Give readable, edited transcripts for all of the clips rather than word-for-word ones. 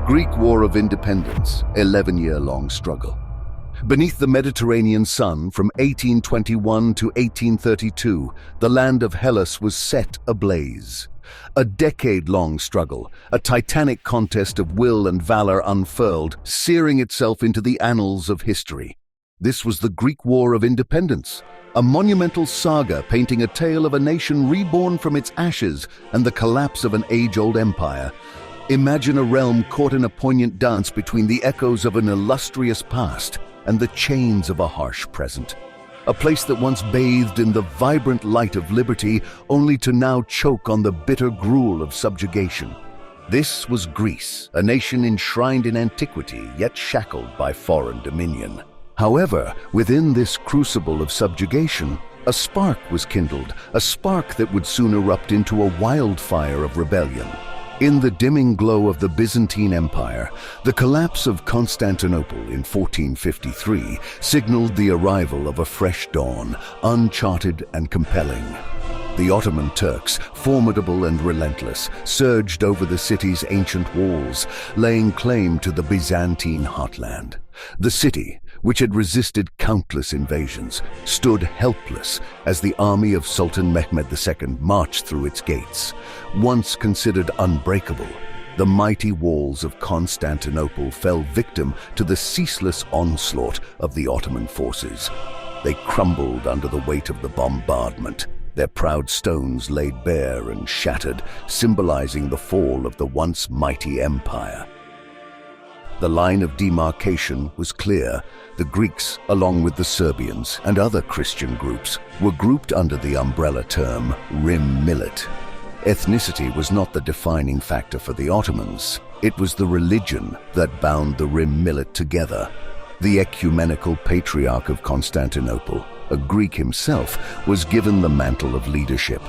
Greek War of Independence, 11-year-long struggle. Beneath the Mediterranean sun, from 1821 to 1832, the land of Hellas was set ablaze. A decade-long struggle, a titanic contest of will and valor unfurled, searing itself into the annals of history. This was the Greek War of Independence, a monumental saga painting a tale of a nation reborn from its ashes and the collapse of an age-old empire. Imagine a realm caught in a poignant dance between the echoes of an illustrious past and the chains of a harsh present. A place that once bathed in the vibrant light of liberty, only to now choke on the bitter gruel of subjugation. This was Greece, a nation enshrined in antiquity, yet shackled by foreign dominion. However, within this crucible of subjugation, a spark was kindled, a spark that would soon erupt into a wildfire of rebellion. In the dimming glow of the Byzantine Empire, the collapse of Constantinople in 1453 signaled the arrival of a fresh dawn, uncharted and compelling. The Ottoman Turks, formidable and relentless, surged over the city's ancient walls, laying claim to the Byzantine heartland. The city, which had resisted countless invasions, stood helpless as the army of Sultan Mehmed II marched through its gates. Once considered unbreakable, the mighty walls of Constantinople fell victim to the ceaseless onslaught of the Ottoman forces. They crumbled under the weight of the bombardment, their proud stones laid bare and shattered, symbolizing the fall of the once mighty empire. The line of demarcation was clear. The Greeks, along with the Serbians and other Christian groups, were grouped under the umbrella term Rim Millet. Ethnicity was not the defining factor for the Ottomans. It was the religion that bound the Rim Millet together. The ecumenical patriarch of Constantinople, a Greek himself, was given the mantle of leadership.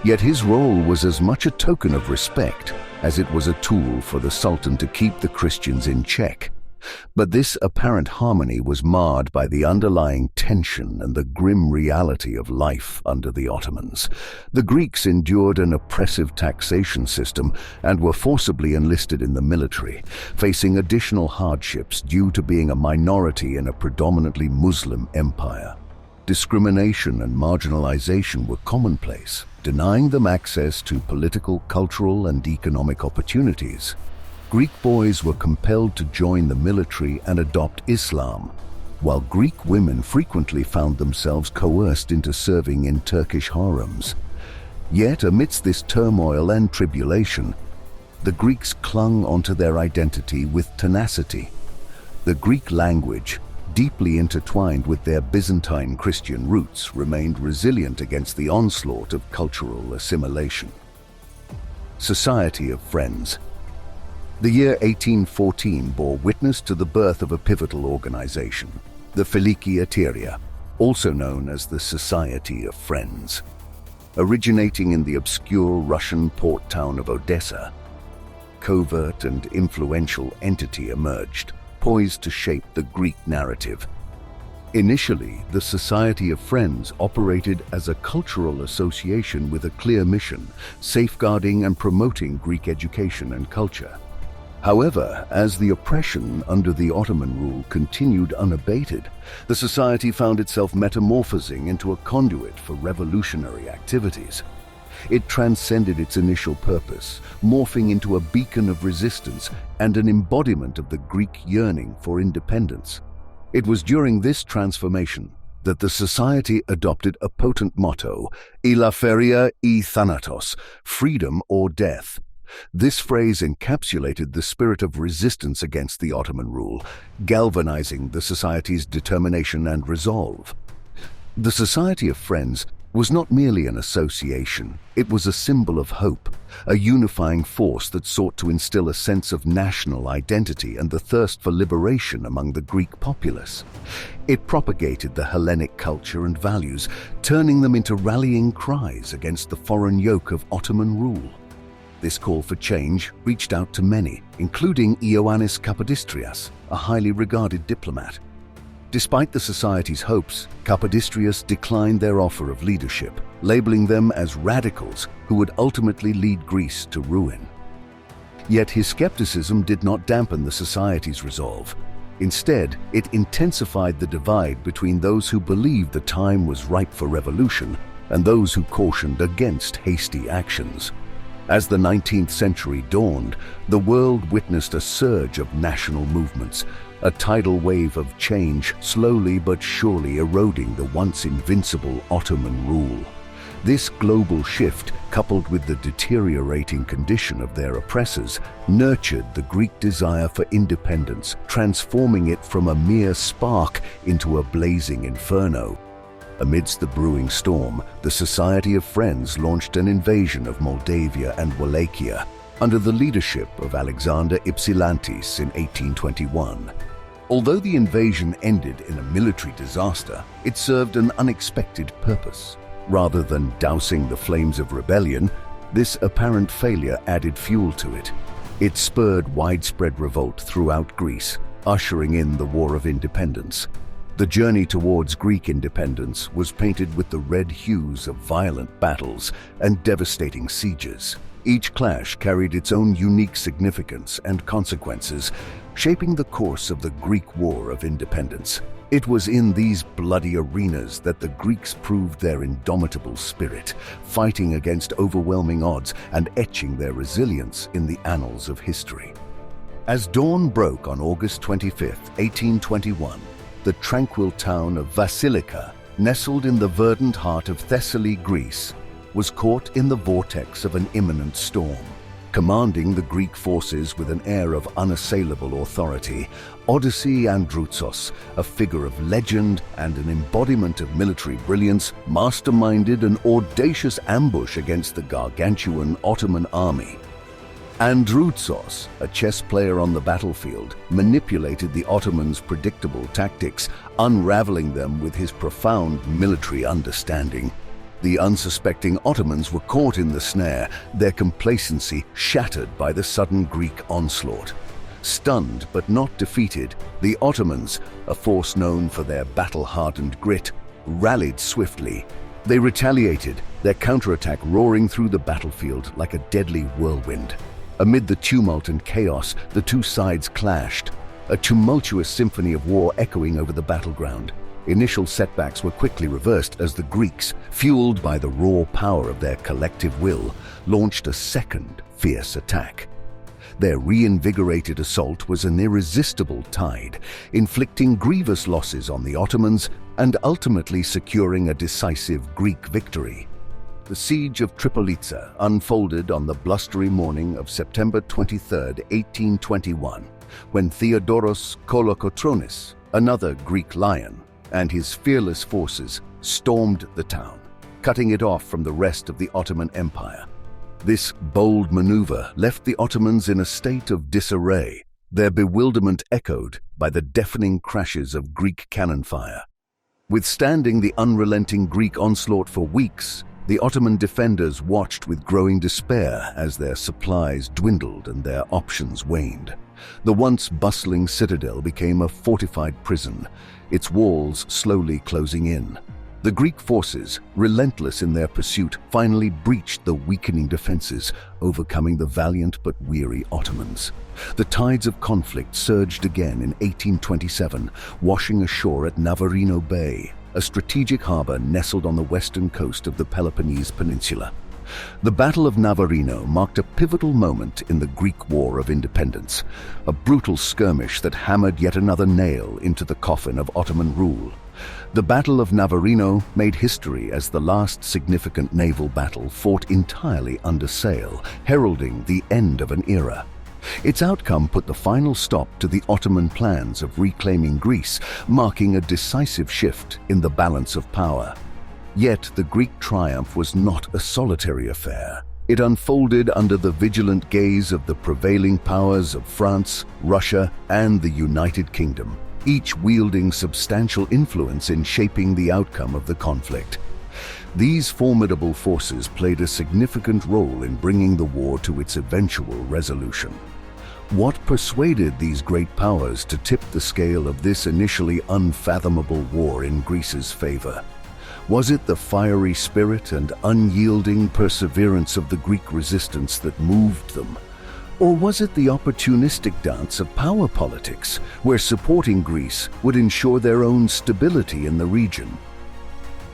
Yet his role was as much a token of respect as it was a tool for the Sultan to keep the Christians in check. But this apparent harmony was marred by the underlying tension and the grim reality of life under the Ottomans. The Greeks endured an oppressive taxation system and were forcibly enlisted in the military, facing additional hardships due to being a minority in a predominantly Muslim empire. Discrimination and marginalization were commonplace, denying them access to political, cultural, and economic opportunities. Greek boys were compelled to join the military and adopt Islam, while Greek women frequently found themselves coerced into serving in Turkish harems. Yet, amidst this turmoil and tribulation, the Greeks clung onto their identity with tenacity. The Greek language, deeply intertwined with their Byzantine Christian roots, remained resilient against the onslaught of cultural assimilation. Society of Friends. The year 1814 bore witness to the birth of a pivotal organization, the Filiki Eteria, also known as the Society of Friends. Originating in the obscure Russian port town of Odessa, covert and influential entity emerged, poised to shape the Greek narrative. Initially, the Society of Friends operated as a cultural association with a clear mission, safeguarding and promoting Greek education and culture. However, as the oppression under the Ottoman rule continued unabated, the society found itself metamorphosing into a conduit for revolutionary activities. It transcended its initial purpose, morphing into a beacon of resistance and an embodiment of the Greek yearning for independence. It was during this transformation that the society adopted a potent motto, Eleftheria ή Thanatos, freedom or death. This phrase encapsulated the spirit of resistance against the Ottoman rule, galvanizing the society's determination and resolve. The Society of Friends was not merely an association, it was a symbol of hope, a unifying force that sought to instill a sense of national identity and the thirst for liberation among the Greek populace. It propagated the Hellenic culture and values, turning them into rallying cries against the foreign yoke of Ottoman rule. This call for change reached out to many, including Ioannis Kapodistrias, a highly regarded diplomat. Despite the society's hopes, Kapodistrias declined their offer of leadership, labeling them as radicals who would ultimately lead Greece to ruin. Yet his skepticism did not dampen the society's resolve. Instead, it intensified the divide between those who believed the time was ripe for revolution and those who cautioned against hasty actions. As the 19th century dawned, the world witnessed a surge of national movements, a tidal wave of change slowly but surely eroding the once invincible Ottoman rule. This global shift, coupled with the deteriorating condition of their oppressors, nurtured the Greek desire for independence, transforming it from a mere spark into a blazing inferno. Amidst the brewing storm, the Society of Friends launched an invasion of Moldavia and Wallachia under the leadership of Alexander Ypsilantis in 1821. Although the invasion ended in a military disaster, it served an unexpected purpose. Rather than dousing the flames of rebellion, this apparent failure added fuel to it. It spurred widespread revolt throughout Greece, ushering in the War of Independence. The journey towards Greek independence was painted with the red hues of violent battles and devastating sieges. Each clash carried its own unique significance and consequences, shaping the course of the Greek War of Independence. It was in these bloody arenas that the Greeks proved their indomitable spirit, fighting against overwhelming odds and etching their resilience in the annals of history. As dawn broke on August 25, 1821, the tranquil town of Vasilika, nestled in the verdant heart of Thessaly, Greece, was caught in the vortex of an imminent storm. Commanding the Greek forces with an air of unassailable authority, Odyssey Androutsos, a figure of legend and an embodiment of military brilliance, masterminded an audacious ambush against the gargantuan Ottoman army. Androutsos, a chess player on the battlefield, manipulated the Ottomans' predictable tactics, unraveling them with his profound military understanding. The unsuspecting Ottomans were caught in the snare, their complacency shattered by the sudden Greek onslaught. Stunned but not defeated, the Ottomans, a force known for their battle-hardened grit, rallied swiftly. They retaliated, their counterattack roaring through the battlefield like a deadly whirlwind. Amid the tumult and chaos, the two sides clashed, a tumultuous symphony of war echoing over the battleground. Initial setbacks were quickly reversed as the Greeks, fueled by the raw power of their collective will, launched a second fierce attack. Their reinvigorated assault was an irresistible tide, inflicting grievous losses on the Ottomans and ultimately securing a decisive Greek victory. The siege of Tripolitsa unfolded on the blustery morning of September 23, 1821, when Theodoros Kolokotronis, another Greek lion, and his fearless forces stormed the town, cutting it off from the rest of the Ottoman Empire. This bold maneuver left the Ottomans in a state of disarray, their bewilderment echoed by the deafening crashes of Greek cannon fire. Withstanding the unrelenting Greek onslaught for weeks, the Ottoman defenders watched with growing despair as their supplies dwindled and their options waned. The once bustling citadel became a fortified prison, its walls slowly closing in. The Greek forces, relentless in their pursuit, finally breached the weakening defenses, overcoming the valiant but weary Ottomans. The tides of conflict surged again in 1827, washing ashore at Navarino Bay, a strategic harbor nestled on the western coast of the Peloponnese Peninsula. The Battle of Navarino marked a pivotal moment in the Greek War of Independence, a brutal skirmish that hammered yet another nail into the coffin of Ottoman rule. The Battle of Navarino made history as the last significant naval battle fought entirely under sail, heralding the end of an era. Its outcome put the final stop to the Ottoman plans of reclaiming Greece, marking a decisive shift in the balance of power. Yet the Greek triumph was not a solitary affair. It unfolded under the vigilant gaze of the prevailing powers of France, Russia, and the United Kingdom, each wielding substantial influence in shaping the outcome of the conflict. These formidable forces played a significant role in bringing the war to its eventual resolution. What persuaded these great powers to tip the scale of this initially unfathomable war in Greece's favor? Was it the fiery spirit and unyielding perseverance of the Greek resistance that moved them? Or was it the opportunistic dance of power politics, where supporting Greece would ensure their own stability in the region?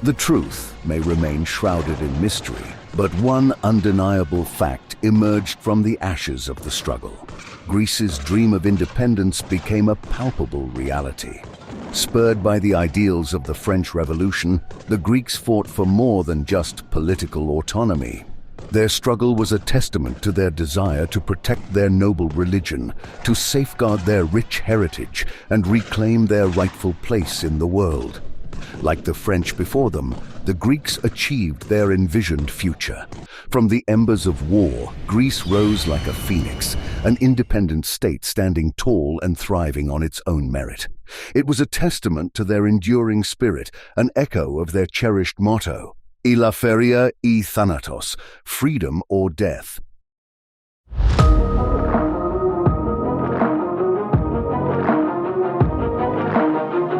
The truth may remain shrouded in mystery, but one undeniable fact emerged from the ashes of the struggle. Greece's dream of independence became a palpable reality. Spurred by the ideals of the French Revolution, the Greeks fought for more than just political autonomy. Their struggle was a testament to their desire to protect their noble religion, to safeguard their rich heritage, and reclaim their rightful place in the world. Like the French before them, the Greeks achieved their envisioned future. From the embers of war, Greece rose like a phoenix, an independent state standing tall and thriving on its own merit. It was a testament to their enduring spirit, an echo of their cherished motto, Eleftheria e Thanatos, freedom or death.